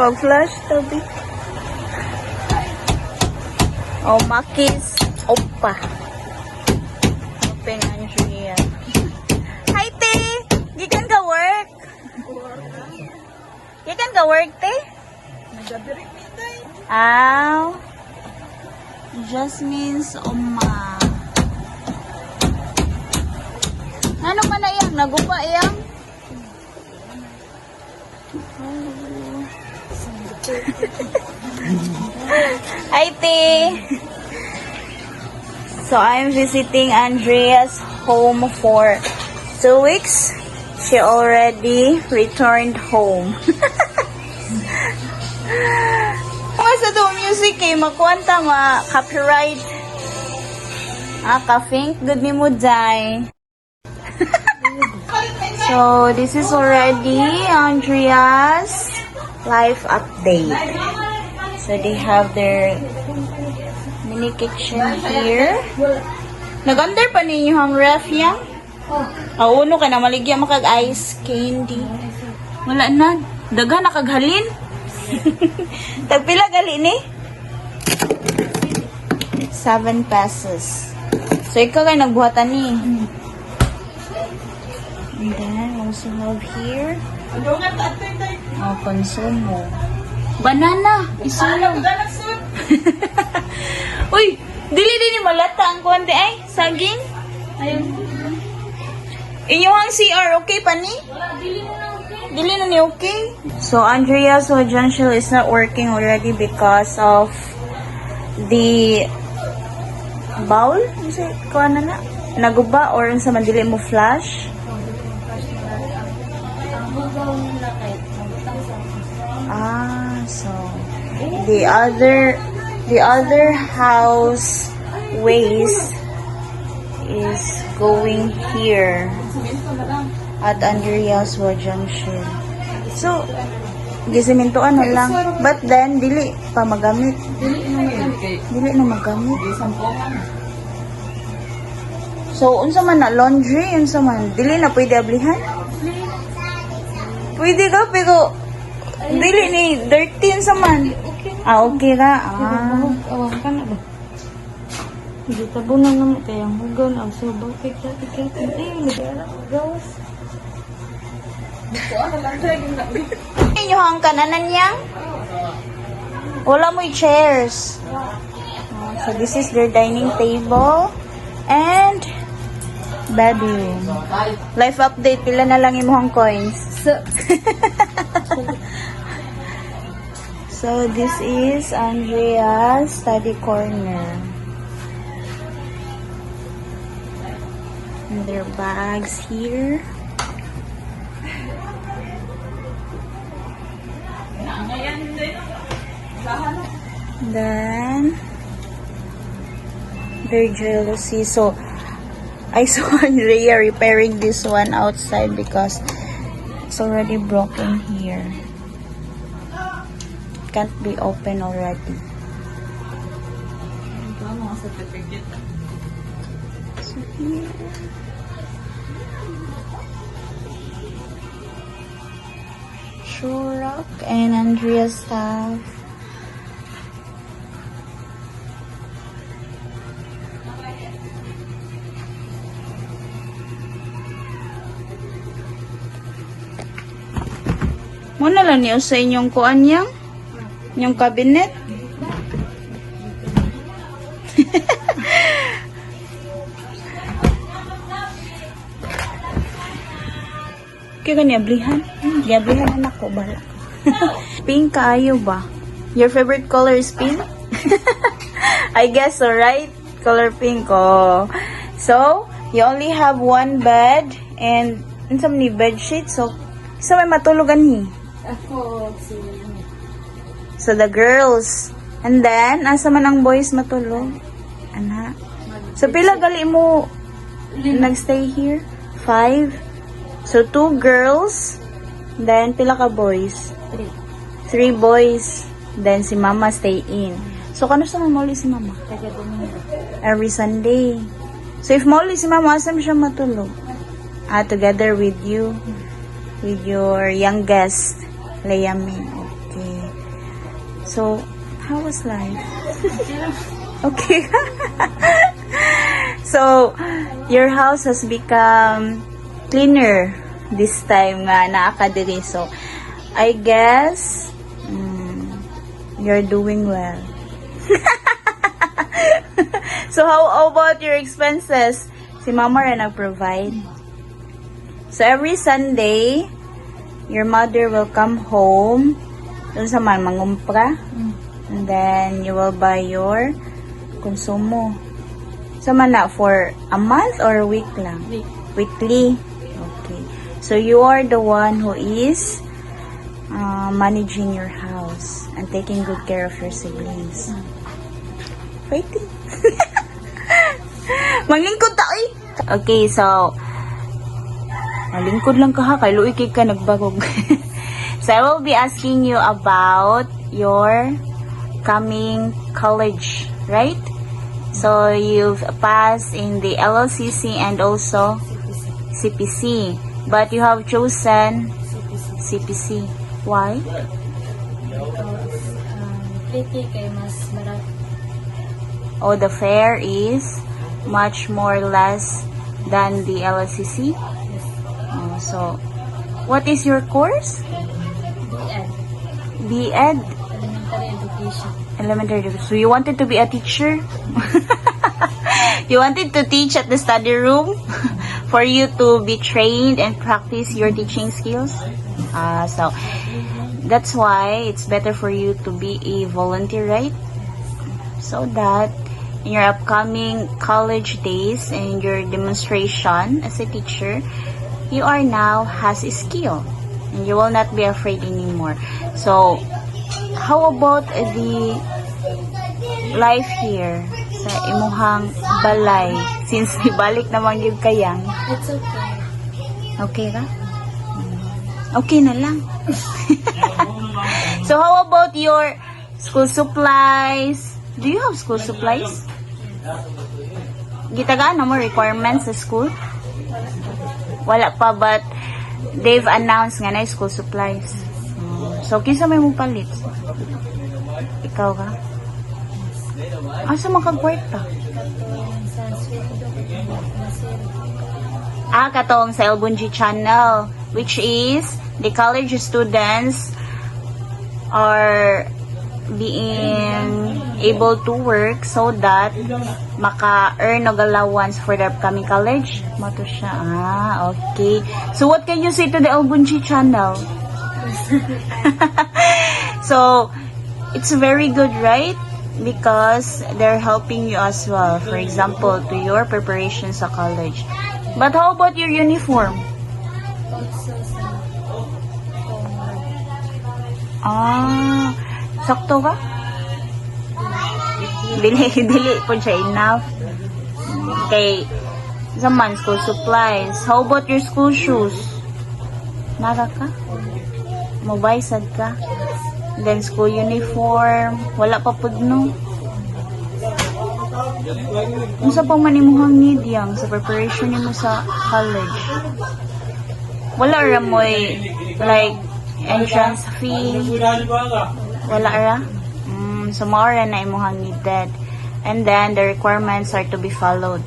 mag-flash, Toby. Oh, Makis. Opa. Open Andrea. Hi, te. Gikan ka work? Gikan ka work, te? Nagabirik ni tay. Ow. Jasmine's Oma. Ano man na iyang? Nagupa iyang? Hi, te. So, I'm visiting Andrea's home for 2 weeks. She already returned home. Kung sa do music eh, makuwanta copyright. Ka-think, good ni mo, Jai. So, this is already Andrea's life update. So, they have their mini kitchen here. Nag-under pa ninyo ang ref yan? Uno ka na, maligya makag-ice candy. Wala na. Daga nakaghalin. Tagpila gali ni? 7 pesos. So, ikaw kayo nagbuhatan ni. And then, also have here. Oh, konsumo. Banana. Isulong. Uy, dili ni malata ang kuwante ay. Saging. Ayun. Inyong CR, okay pa ni? Dili na ni okay. So, Andrea's Hojanshil is not working already because of the bowl. Kasi, kuha na. Naguba or sa mandili mo flash. So the other house waste is going here at Andrea's Junction. So gisimintuan na lang, but then dili pa magamit. Dili na magamit. So unsa man na laundry, unsa man dili na pwede ablihan? Pwede ka, pero dili ni dirty sa man. Okay ra. Awang ka na ba? Hindi tabunan naman kayang hugaw na. So, bakit ka? Gawas. Inyo ang kananan niya? Wala mo'y chairs. So, this is their dining table. And bedroom. Life update. Pila na lang imuhang coins. So, this is Andrea's study corner. And their bags here. Then, their jealousy. So, I saw Andrea repairing this one outside because it's already broken here. Can't be open already. So here. Shurak and Andrea's stuff. Muna lang niyo sa inyong kuan yang? Yung cabinet? Kaya niyablihan? Niyablihan anak ko, bala. Pink kaayo ba? Your favorite color is pink? I guess so, right? Color pink, oh. So, you only have one bed and so many bed sheets. So, isa may matulugan ni? Ako, So, the girls. And then, asa man ang boys matulog? Ana. So, pila gali mo nagstay here? 5. So, 2 girls. Then, pila ka boys? 3 boys. Then, si mama stay in. So, kano sa mamuli si mama? taga Domingo. Every Sunday. So, if mauli si mama, asam siya matulog? Together with you. With your youngest, Leyamin. Okay. So, how was life? Okay. So, your house has become cleaner this time nga naakadiri. So, I guess you're doing well. So, how about your expenses? Si Mama rin nag-provide. So, every Sunday, your mother will come home. Doon sa man, mangumpra. And then, you will buy your konsumo. So, man na, for a month or a week lang? Weekly. Okay. So, you are the one who is managing your house and taking good care of your siblings. Fighting. Maglingkod ta, eh. Okay, so, maglingkod lang ka ha, kay luikig ka nagbagog. So, I will be asking you about your coming college, right? So, you've passed in the LLCC and also CPC. But you have chosen CPC. Why? Pretty kay mas marami. Oh, the fare is much more less than the LLCC? Oh, so, what is your course? BEd. BEd? Elementary education. Elementary education. So, you wanted to be a teacher? You wanted to teach at the study room for you to be trained and practice your teaching skills? So, that's why it's better for you to be a volunteer, right? So that in your upcoming college days and your demonstration as a teacher, you are now has a skill and you will not be afraid anymore. So, how about the life here sa imuhang balay since ibalik naman yung kayang? It's okay. Okay ka? Okay na lang. So, how about your school supplies? Do you have school supplies? Gitagaan mo requirements sa school? Wala pa, but they've announced nga na school supplies. So, kinsa may mong palit? Ikaw ka? Asa makagkwarta? Katong sa Elbunji channel, which is the college students are being able to work so that maka-earn og allowance for the upcoming college. Mato siya. Okay. So, what can you say to the Elbunji channel? So, it's very good, right? Because they're helping you as well. For example, to your preparation sa college. But how about your uniform? Sakto ka? Dili po siya enough. Okay. Zaman, school supplies. How about your school shoes? Nara ka? Mabaysad ka? Then school uniform. Wala pa po no? Unsa pa man imuhang need yang sa preparation nimo sa college? Wala ra mo'y like entrance fee? Wala ra? So, more na imuhang needed. And then, the requirements are to be followed.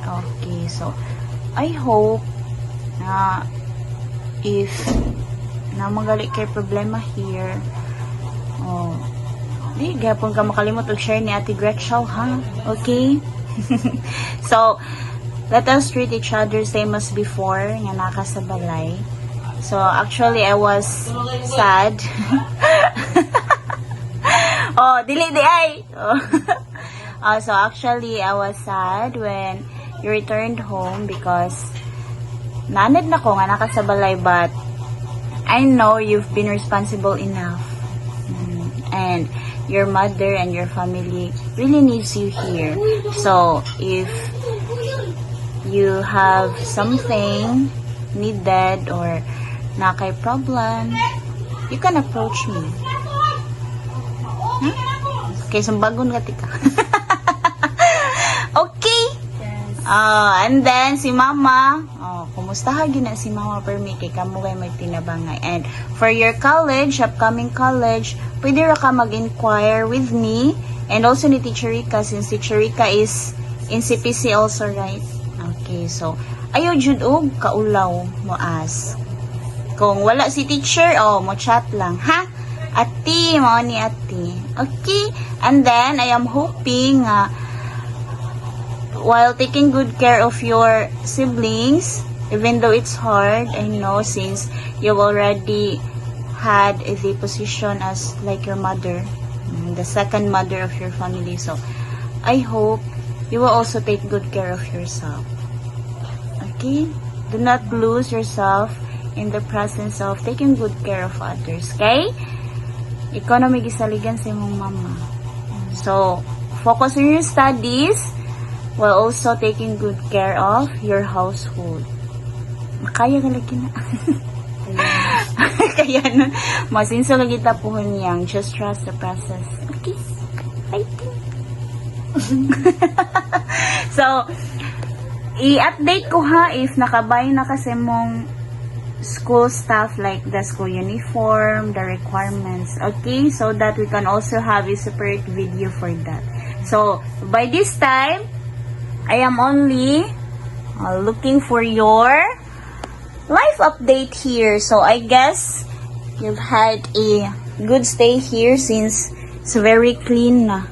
Okay, so, I hope na if na magali kay problema here, di gapon ka makalimot og share ni Ate Gretchen, ha? Okay? So, let us treat each other same as before, nga nakasabalay. So, actually, I was sad. Dili di ay. So, actually, I was sad when you returned home because nanad na ko nga nakasabalay, but I know you've been responsible enough. And your mother and your family really needs you here. So, if you have something needed or na kay problem, you can approach me. Huh? Okay, sumbagon ka tika. Okay? Yes. And then, si Mama, mustaha gina si Mama Permi kay kamo kay may tinabangay. And for your college, upcoming college, pwede ra ka mag-inquire with me and also ni Teacher Rika, since Teacher Rika is in CPC also, right? Okay, so ayaw jud og kaulaw mo ask. Kung wala si teacher, mo chat lang, ha? Ati, mo ni ati. Okay? And then, I am hoping, while taking good care of your siblings, even though it's hard, I know, since you've already had the position as like your mother, the second mother of your family. So, I hope you will also take good care of yourself. Okay? Do not lose yourself in the presence of taking good care of others. Okay? Ikaw na may gisaligan sa imong mama. So, focus on your studies while also taking good care of your household. Makaya ka lagi na. Kaya nun, masinso lagi tapuhon niyang. Just trust the process. Okay? Fighting. So, i-update ko ha if nakabay na kasi mong school stuff like the school uniform, the requirements, okay, so that we can also have a separate video for that. So by this time I am only looking for your life update here. So I guess you've had a good stay here since it's very clean na.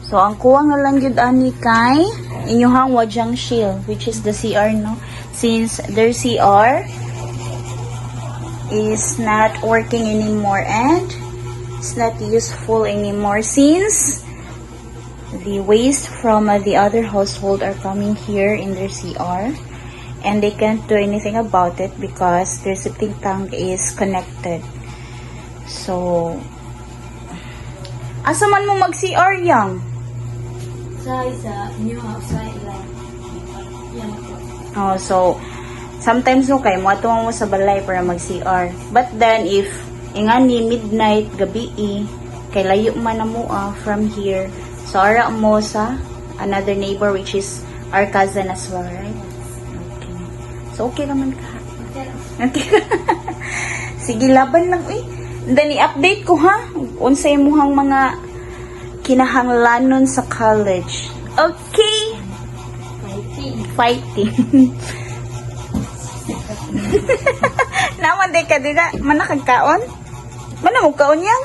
So ang kuha nga lang yun ani kay inyuhang wajang shield, which is the CR, no, since their CR is not working anymore and it's not useful anymore since the waste from the other household are coming here in their CR and they can't do anything about it because their septic tank is connected. So, asa man mo mag-CR yang? Sa new house, sa ilan. Yan po. Oh, so, sometimes no kay mo mo sa balay para mag-CR. But then if ingani midnight gabi kay layo man na mo from here. So ara mo sa another neighbor which is our cousin as well, right? Okay. So okay naman ka. Okay. Sige, laban lang then i-update ko ha unsay imong mga kinahanglanon sa college. Okay. Fighting. Naman day ka dira, manakagkaon? Manamugkaon yang?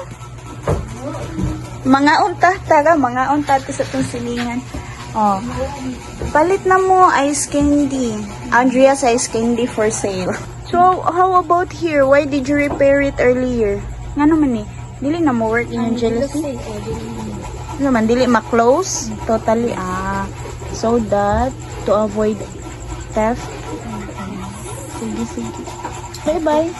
Mga unta, taga, mga unta sa itong silingan. Oh. Palit na mo ice candy. Andrea's ice candy for sale. So, how about here? Why did you repair it earlier? Nga naman dili na mo work in yung jealousy? Naman, dili ma-close? Totally, so that, to avoid theft. Sige. Bye-bye.